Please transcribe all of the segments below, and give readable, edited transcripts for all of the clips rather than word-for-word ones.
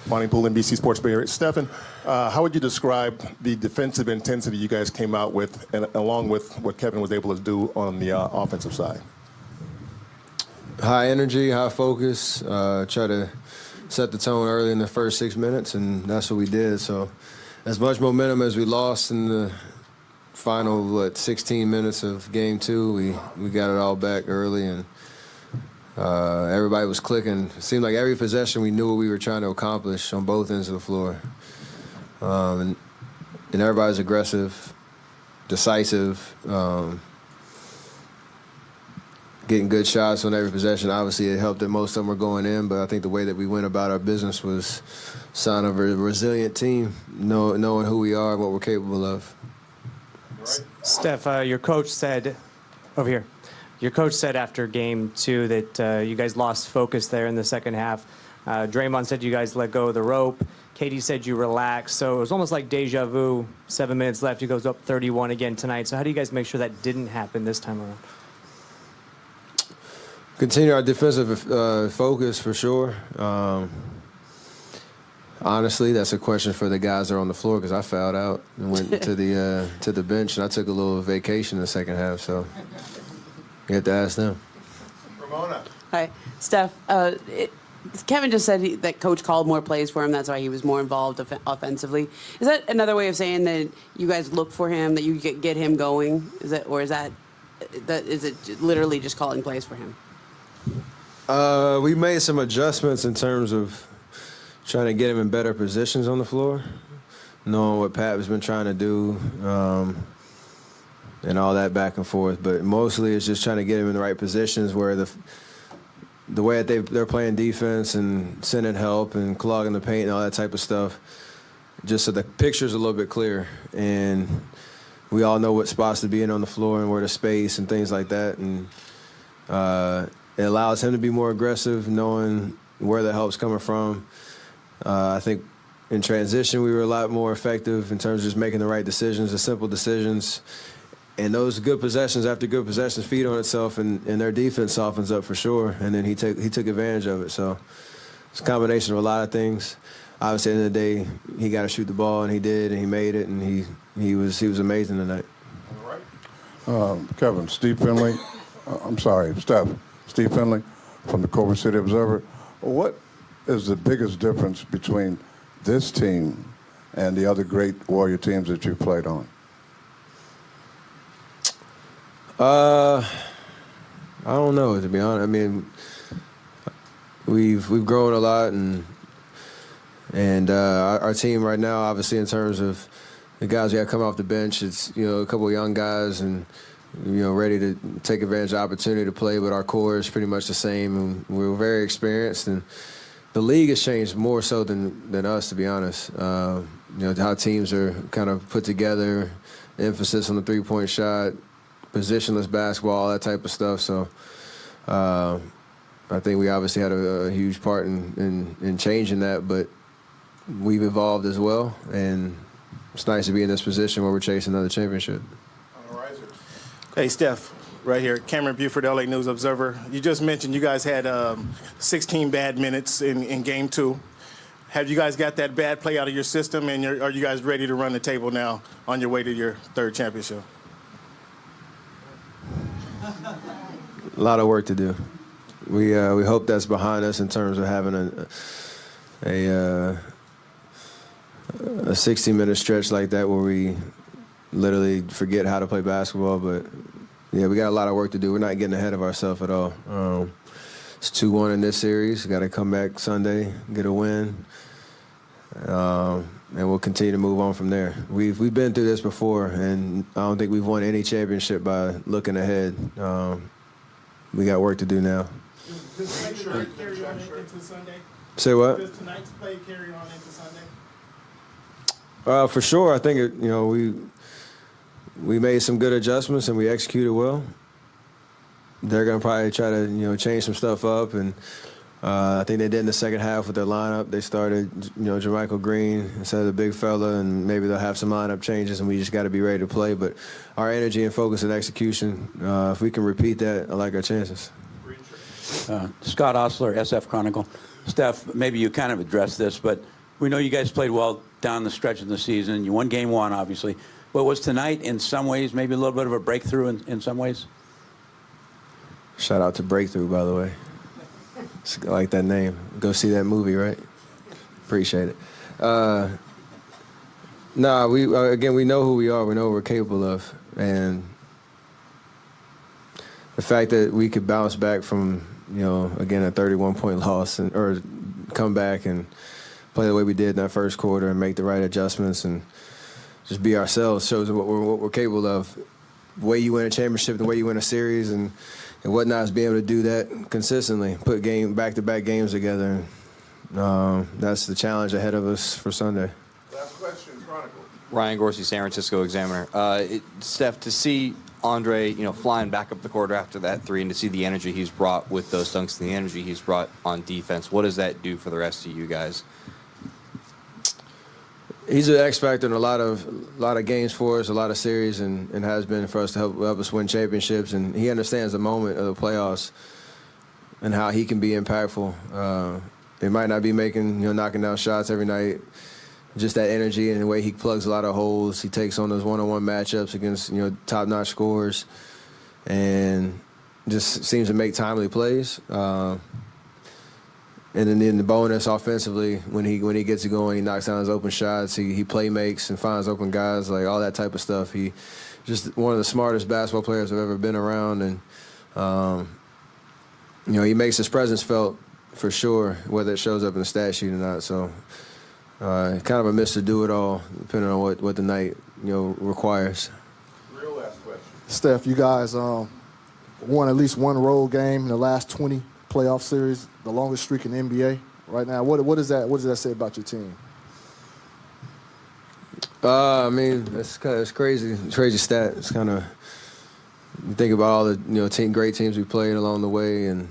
Monty Poole, NBC Sports Bay Area. Stephen, how would you describe the defensive intensity you guys came out with, and along with what Kevin was able to do on the offensive side? High energy, high focus. Try to set the tone early in the first 6 minutes, and that's what we did. So as much momentum as we lost in the final, 16 minutes of game 2, we got it all back early, and everybody was clicking. It seemed like every possession we knew what we were trying to accomplish on both ends of the floor. And everybody's aggressive, decisive, getting good shots on every possession. Obviously, it helped that most of them were going in, but I think the way that we went about our business was a sign of a resilient team, knowing who we are and what we're capable of. Steph, your coach said, over here, your coach said after game 2 that you guys lost focus there in the second half. Draymond said you guys let go of the rope. Katie said you relaxed. So it was almost like deja vu. 7 minutes left. You goes up 31 again tonight. So how do you guys make sure that didn't happen this time around? Continue our defensive focus for sure. Honestly, that's a question for the guys that are on the floor because I fouled out and went to the bench, and I took a little vacation in the second half. So you have to ask them. Ramona. Hi, Steph. Kevin just said that Coach called more plays for him. That's why he was more involved offensively. Is that another way of saying that you guys look for him, that you get him going? Is it literally just calling plays for him? We made some adjustments in terms of trying to get him in better positions on the floor, knowing what Pat has been trying to do, and all that back and forth. But mostly it's just trying to get him in the right positions where the way that they're playing defense and sending help and clogging the paint and all that type of stuff, just so the picture's a little bit clearer. And we all know what spots to be in on the floor and where to space and things like that. And it allows him to be more aggressive, knowing where the help's coming from. I think in transition we were a lot more effective in terms of just making the right decisions, the simple decisions. And those good possessions after good possessions feed on itself, and their defense softens up for sure. And then he took advantage of it. So it's a combination of a lot of things. Obviously, at the end of the day, he got to shoot the ball, and he did, and he made it, and he was amazing tonight. All right. Kevin, Steve Finley from the Culver City Observer. What is the biggest difference between this team and the other great Warrior teams that you've played on? I don't know, to be honest. I mean, we've grown a lot, and our team right now, obviously, in terms of the guys we have come off the bench, it's a couple of young guys and ready to take advantage of the opportunity to play. But our core is pretty much the same, and we're very experienced. And the league has changed more so than us, to be honest. How teams are kind of put together, emphasis on the three-point shot, positionless basketball, all that type of stuff. So I think we obviously had a huge part in changing that, but we've evolved as well, and it's nice to be in this position where we're chasing another championship. Hey, Steph, right here. Cameron Buford, LA News Observer. You just mentioned you guys had 16 bad minutes in Game 2. Have you guys got that bad play out of your system, and are you guys ready to run the table now on your way to your third championship? A lot of work to do. We hope that's behind us in terms of having a 60-minute stretch like that where we literally forget how to play basketball. But yeah, we got a lot of work to do. We're not getting ahead of ourselves at all. It's 2-1 in this series. Got to come back Sunday, get a win, and we'll continue to move on from there. We've been through this before, and I don't think we've won any championship by looking ahead. We got work to do now. Does tonight's play carry on into Sunday? Say what? Does tonight's play carry on into Sunday? For sure. I think we made some good adjustments and we executed well. They're going to probably try to change some stuff up, and I think they did in the second half with their lineup. They started Jermichael Green instead of the big fella, and maybe they'll have some lineup changes, and we just got to be ready to play. But our energy and focus and execution, if we can repeat that, I like our chances. Scott Osler, SF Chronicle. Steph, maybe you kind of addressed this, but we know you guys played well down the stretch of the season. You won game one, obviously. But was tonight, in some ways, maybe a little bit of a breakthrough in some ways? Shout out to Breakthrough, by the way. I like that name. Go see that movie, right? Appreciate it. Nah, we know who we are. We know what we're capable of. And the fact that we could bounce back from, again, a 31-point loss or come back and play the way we did in that first quarter and make the right adjustments and just be ourselves shows what we're capable of. The way you win a championship, the way you win a series and whatnot is being able to do that consistently, put back-to-back games together. That's the challenge ahead of us for Sunday. Last question, Chronicle. Ryan Gorsey, San Francisco Examiner. Steph, to see Andre, flying back up the court after that three, and to see the energy he's brought with those dunks and the energy he's brought on defense, what does that do for the rest of you guys? He's an X factor in a lot of games for us, a lot of series, and has been for us to help us win championships. And he understands the moment of the playoffs and how he can be impactful. It might not be making, knocking down shots every night. Just that energy and the way he plugs a lot of holes. He takes on those one-on-one matchups against, top-notch scorers and just seems to make timely plays. And then in the bonus offensively, when he gets it going, he knocks down his open shots. He play makes and finds open guys, like all that type of stuff. He just one of the smartest basketball players I've ever been around. And, he makes his presence felt for sure, whether it shows up in the stat sheet or not. So kind of a Mr. Do-It-All, depending on what the night, requires. Real last question. Steph, you guys won at least one road game in the last 20 playoff series, the longest streak in the NBA right now. What does that say about your team? I mean, it's crazy. It's a crazy stat. It's kind of, you think about all the great teams we played along the way, and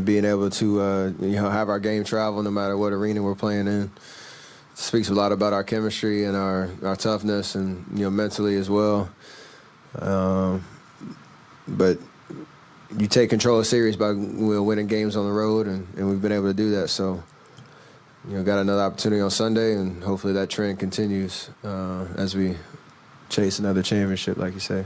being able to have our game travel no matter what arena we're playing in. It speaks a lot about our chemistry and our toughness and mentally as well. But you take control of series by winning games on the road, and we've been able to do that. So, got another opportunity on Sunday, and hopefully that trend continues as we chase another championship, like you say.